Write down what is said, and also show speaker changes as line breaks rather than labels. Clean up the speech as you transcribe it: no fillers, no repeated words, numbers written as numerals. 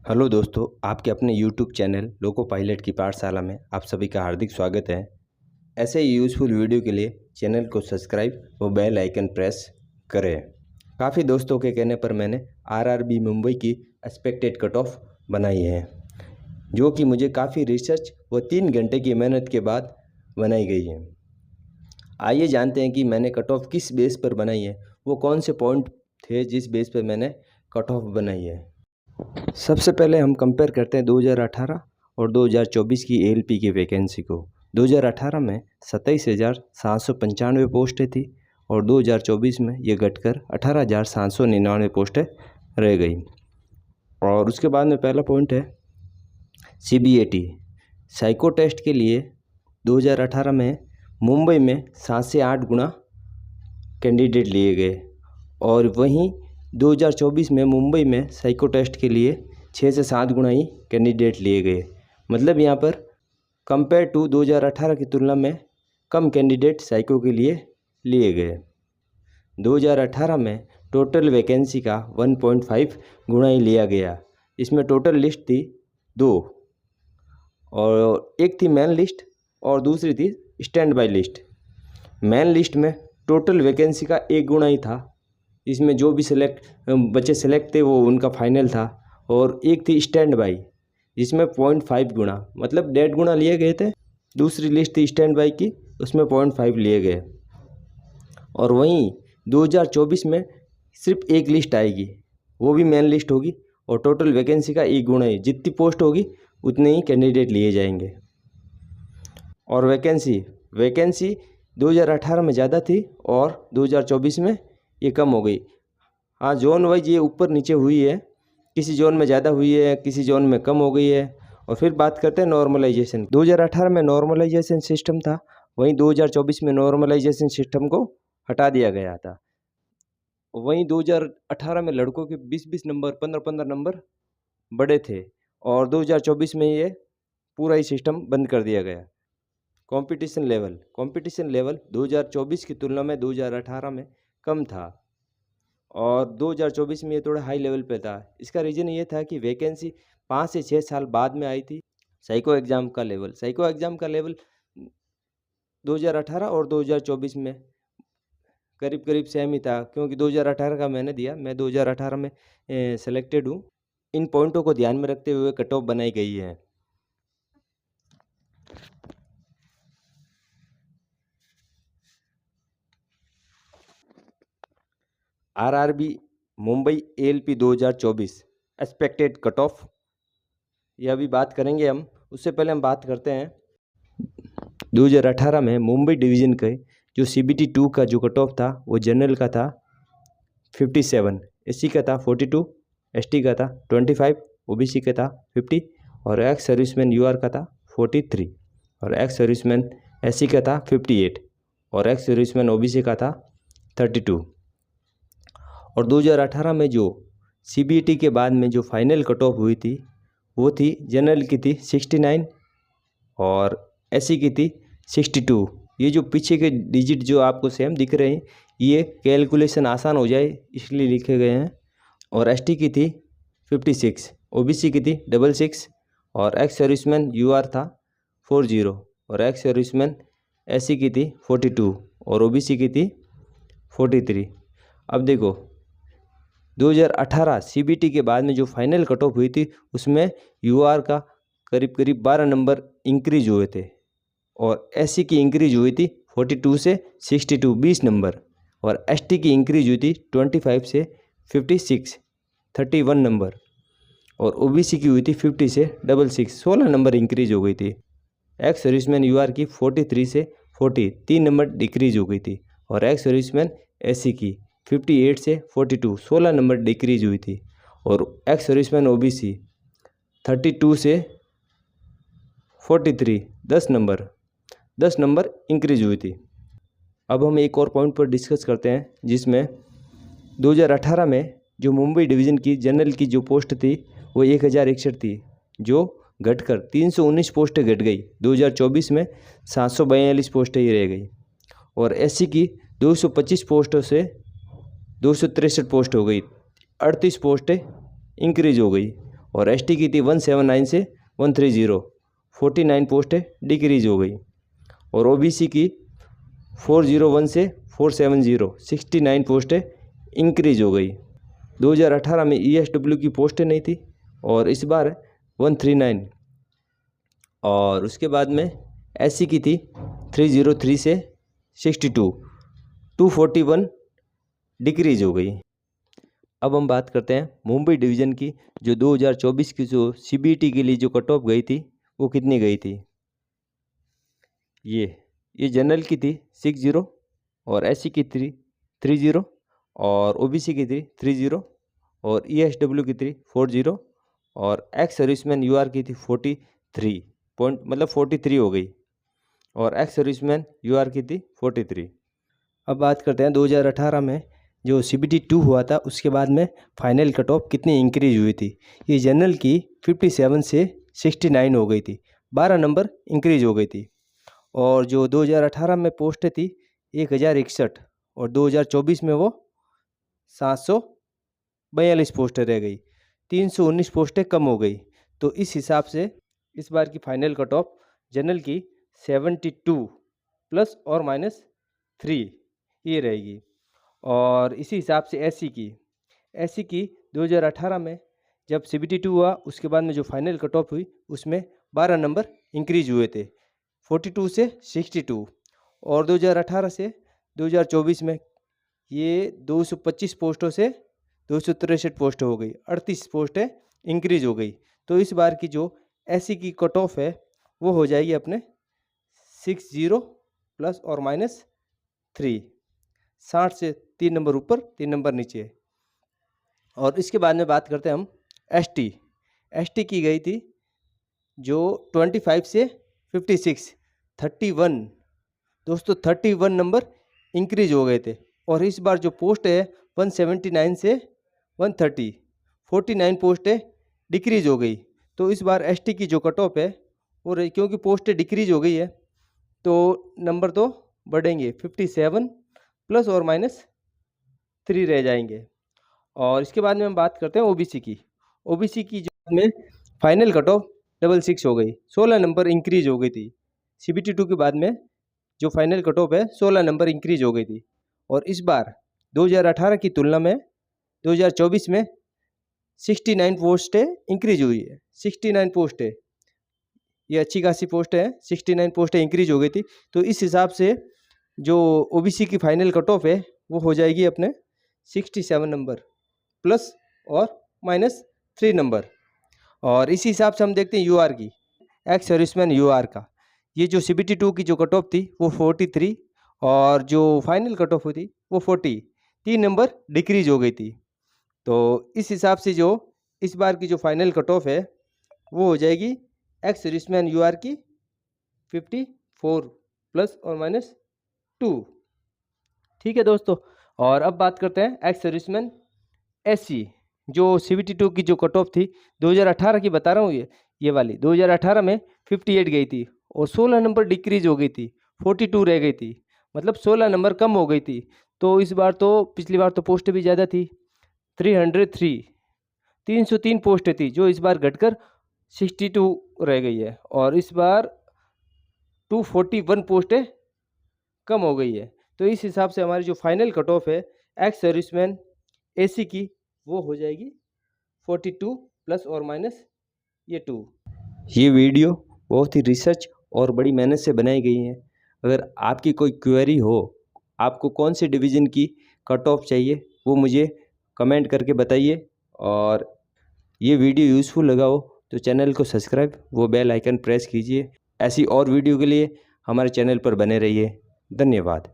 Hello दोस्तों, आपके अपने यूट्यूब चैनल लोको पायलट की पाठशाला में आप सभी का हार्दिक स्वागत है। ऐसे ही यूज़फुल वीडियो के लिए चैनल को सब्सक्राइब व बेल आइकन प्रेस करें। काफ़ी दोस्तों के कहने पर मैंने आरआरबी मुंबई की एक्सपेक्टेड कट ऑफ बनाई है, जो कि मुझे काफ़ी रिसर्च व 3 घंटे की मेहनत के बाद बनाई गई है। आइए जानते हैं कि मैंने कट ऑफ किस बेस पर बनाई है, वो कौन से पॉइंट थे जिस बेस पर मैंने कट ऑफ बनाई है। सबसे पहले हम कंपेयर करते हैं 2018 और 2024 की एएलपी की वैकेंसी को। 2018 में 27,795 पोस्टें थी और 2024 में ये घटकर 18,799 पोस्टें रह गई। और उसके बाद में पहला पॉइंट है सीबीएटी साइको टेस्ट के लिए 2018 में मुंबई में 7 से 8 गुना कैंडिडेट लिए गए और वहीं 2024 में मुंबई में साइको टेस्ट के लिए 6 से 7 गुना ही कैंडिडेट लिए गए। मतलब यहाँ पर कंपेयर टू 2018 की तुलना में कम कैंडिडेट साइको के लिए गए। 2018 में टोटल वैकेंसी का 1.5 गुना ही लिया गया। इसमें टोटल लिस्ट थी 2 और एक थी मेन लिस्ट और दूसरी थी stand by list. Main list में टोटल वैकेंसी का 1 गुना ही था। इसमें जो भी बच्चे सेलेक्ट थे वो उनका फाइनल था। और एक थी स्टैंड बाई जिसमें 0.5 गुना मतलब 1.5 गुना लिए गए थे। दूसरी लिस्ट थी स्टैंड बाई की, उसमें 0.5 लिए गए। और वहीं 2024 में सिर्फ एक लिस्ट आएगी, वो भी मेन लिस्ट होगी और टोटल वैकेंसी का 1 गुना ही, जितनी पोस्ट होगी उतने ही कैंडिडेट लिए जाएंगे। और वैकेंसी 2018 में ज़्यादा थी और 2024 में ये कम हो गई। हाँ, जोन वाइज ये ऊपर नीचे हुई है, किसी जोन में ज़्यादा हुई है, किसी जोन में कम हो गई है। और फिर बात करते हैं नॉर्मलाइजेशन। 2018 में नॉर्मलाइजेशन सिस्टम था, वहीं 2024 में नॉर्मलाइजेशन सिस्टम को हटा दिया गया था। वहीं 2018 में लड़कों के 20-20 नंबर 15-15 नंबर बड़े थे और 2024 में ये पूरा ही सिस्टम बंद कर दिया गया। कंपटीशन लेवल 2024 की तुलना में 2018 में कम था और 2024 में ये थोड़ा हाई लेवल पे था। इसका रीज़न ये था कि वैकेंसी 5 से 6 साल बाद में आई थी। साइको एग्ज़ाम का लेवल 2018 और 2024 में करीब करीब सेम ही था, क्योंकि 2018 का मैंने दिया, मैं 2018 में सेलेक्टेड हूँ। इन पॉइंटों को ध्यान में रखते हुए कट ऑफ बनाई गई है। RRB Mumbai ALP 2024 expected cut off, ये अभी बात करेंगे हम। उससे पहले हम बात करते हैं 2018 में मुंबई डिवीज़न के जो CBT 2 का जो कट ऑफ था वो जनरल का था 57, SC का था 42, ST का था 25, OBC का था 50 और एक्स सर्विसमैन UR का था 43 और एक्स सर्विसमैन SC का था 58 और एक्स सर्विसमैन OBC का था 32। और 2018 में जो CBT के बाद में जो फाइनल कट ऑफ हुई थी वो थी जनरल की थी 69 और SC की थी 62। ये जो पीछे के डिजिट जो आपको सेम दिख रहे हैं, ये कैलकुलेशन आसान हो जाए इसलिए लिखे गए हैं। और ST की थी 56, OBC की थी 66 और एक्स सर्विसमैन UR था 40 और एक्स सर्विसमैन SC की थी 42 और OBC की थी 43। अब देखो 2018 CBT के बाद में जो फाइनल कट ऑफ हुई थी उसमें UR का करीब करीब 12 नंबर इंक्रीज हुए थे और SC की इंक्रीज हुई थी 42 से 62 20 नंबर और ST की इंक्रीज हुई थी 25 से 56 31 नंबर और OBC की हुई थी 50 से 66 16 नंबर इंक्रीज हो गई थी। एक्स सर्विसमैन UR की 43 से 40 3 नंबर डिक्रीज हो गई थी और एक्स सर्विसमैन SC की 58 से 42 16 नंबर डिक्रीज हुई थी और एक्स सर्विसमैन OBC 32 से 43 10 नंबर इंक्रीज हुई थी। अब हम एक और पॉइंट पर डिस्कस करते हैं, जिसमें 2018 में जो मुंबई डिवीज़न की जनरल की जो पोस्ट थी वो 1061 थी, जो घटकर 319 पोस्टें घट गई। 2024 में 742 पोस्टें ही रह गई और SC की 225 पोस्टों से 263 पोस्ट हो गई, 38 पोस्टें इंक्रीज हो गई और एसटी की थी 179 से 130, 49 पोस्टें डिक्रीज हो गई। और ओबीसी की 401 से 470, 69 पोस्टें इंक्रीज हो गई। 2018 में ईएसडब्ल्यू की पोस्टें नहीं थी और इस बार 139। और उसके बाद में एससी की थी 303 से 62, 241 डिक्रीज हो गई। अब हम बात करते हैं मुंबई डिवीज़न की, जो 2024 की जो सीबीटी के लिए जो कट ऑफ गई थी वो कितनी गई थी। ये जनरल की थी 60 और एससी की थी 30 और ओबीसी की थी 30 और ईएसडब्ल्यू की थी 40 और एक्स सर्विसमैन यूआर की थी 43 पॉइंट, मतलब 43 हो गई और एक्स सर्विसमैन यूआर की थी 43। अब बात करते हैं 2018 में जो सीबीटी 2 हुआ था उसके बाद में फाइनल कट ऑफ कितनी इंक्रीज हुई थी। ये जनरल की 57 से 69 हो गई थी, 12 नंबर इंक्रीज हो गई थी। और जो 2018 में पोस्टें थी 1061 और 2024 में वो 742 पोस्टें रह गई, 319 पोस्टें कम हो गई। तो इस हिसाब से इस बार की फाइनल कट ऑफ जनरल की 72 प्लस और माइनस 3 ये रहेगी। और इसी हिसाब से एससी की 2018 में जब सीबीटी 2 हुआ उसके बाद में जो फाइनल कट ऑफ हुई उसमें 12 नंबर इंक्रीज हुए थे, 42 से 62। और 2018 से 2024 में ये 225 पोस्टों से 263 पोस्टें हो गई, 38 पोस्टें इंक्रीज हो गई। तो इस बार की जो एससी की कट ऑफ है वो हो जाएगी अपने 60 प्लस और माइनस 3, 60 से 3 नंबर ऊपर 3 नंबर नीचे। और इसके बाद में बात करते हैं हम एसटी की गई थी जो 25 से 56, 31 दोस्तों 31 नंबर इंक्रीज हो गए थे। और इस बार जो पोस्ट है 179 से 130, 49 पोस्टें डिक्रीज हो गई। तो इस बार एसटी की जो कट ऑफ है वो क्योंकि पोस्टें डिक्रीज हो गई है तो नंबर तो बढ़ेंगे, 57 प्लस और माइनस 3 रह जाएंगे। और इसके बाद में हम बात करते हैं ओबीसी की जो में फाइनल कट ऑफ 66 हो गई, 16 नंबर इंक्रीज हो गई थी। सीबीटी 2 के बाद में जो फाइनल कट ऑफ है 16 नंबर इंक्रीज हो गई थी। और इस बार 2018 की तुलना में 2024 में 69 पोस्टें इंक्रीज हुई है, 69 पोस्टें, ये अच्छी खासी पोस्ट है, 69 पोस्टें इंक्रीज हो गई थी। तो इस हिसाब से जो ओबीसी की फाइनल कट ऑफ है वो हो जाएगी अपने 67 नंबर प्लस और माइनस 3 नंबर। और इसी हिसाब से हम देखते हैं यूआर की, एक्स सर्विसमैन यूआर का, ये जो सीबीटी 2 की जो कट ऑफ थी वो 43 और जो फाइनल कट ऑफ हुई थी वो 40, 3 नंबर डिक्रीज हो गई थी। तो इस हिसाब से जो इस बार की जो फाइनल कट ऑफ है वो हो जाएगी एक्स सर्विसमैन यूआर की 54 प्लस और माइनस 2। ठीक है दोस्तों। और अब बात करते हैं एक्स सर्विसमैन एससी, जो सीबीटी 2 की जो कट ऑफ थी 2018 की बता रहा हूँ, ये वाली 2018 में 58 गई थी और 16 नंबर डिक्रीज हो गई थी, 42 रह गई थी, मतलब 16 नंबर कम हो गई थी। तो इस बार तो पिछली बार तो पोस्टें भी ज़्यादा थी, 303 पोस्टें थी जो इस बार घटकर 62 रह गई है और इस बार 241 पोस्टें कम हो गई है। तो इस हिसाब से हमारी जो फाइनल कट ऑफ है एक्स सर्विसमैन एसी की वो हो जाएगी 42 प्लस और माइनस ये 2। ये वीडियो बहुत ही रिसर्च और बड़ी मेहनत से बनाई गई है। अगर आपकी कोई क्वेरी हो, आपको कौन से डिवीज़न की कट ऑफ चाहिए वो मुझे कमेंट करके बताइए। और ये वीडियो यूज़फुल लगा हो तो चैनल को सब्सक्राइब वो बेल आइकन प्रेस कीजिए। ऐसी और वीडियो के लिए हमारे चैनल पर बने रहिए। धन्यवाद।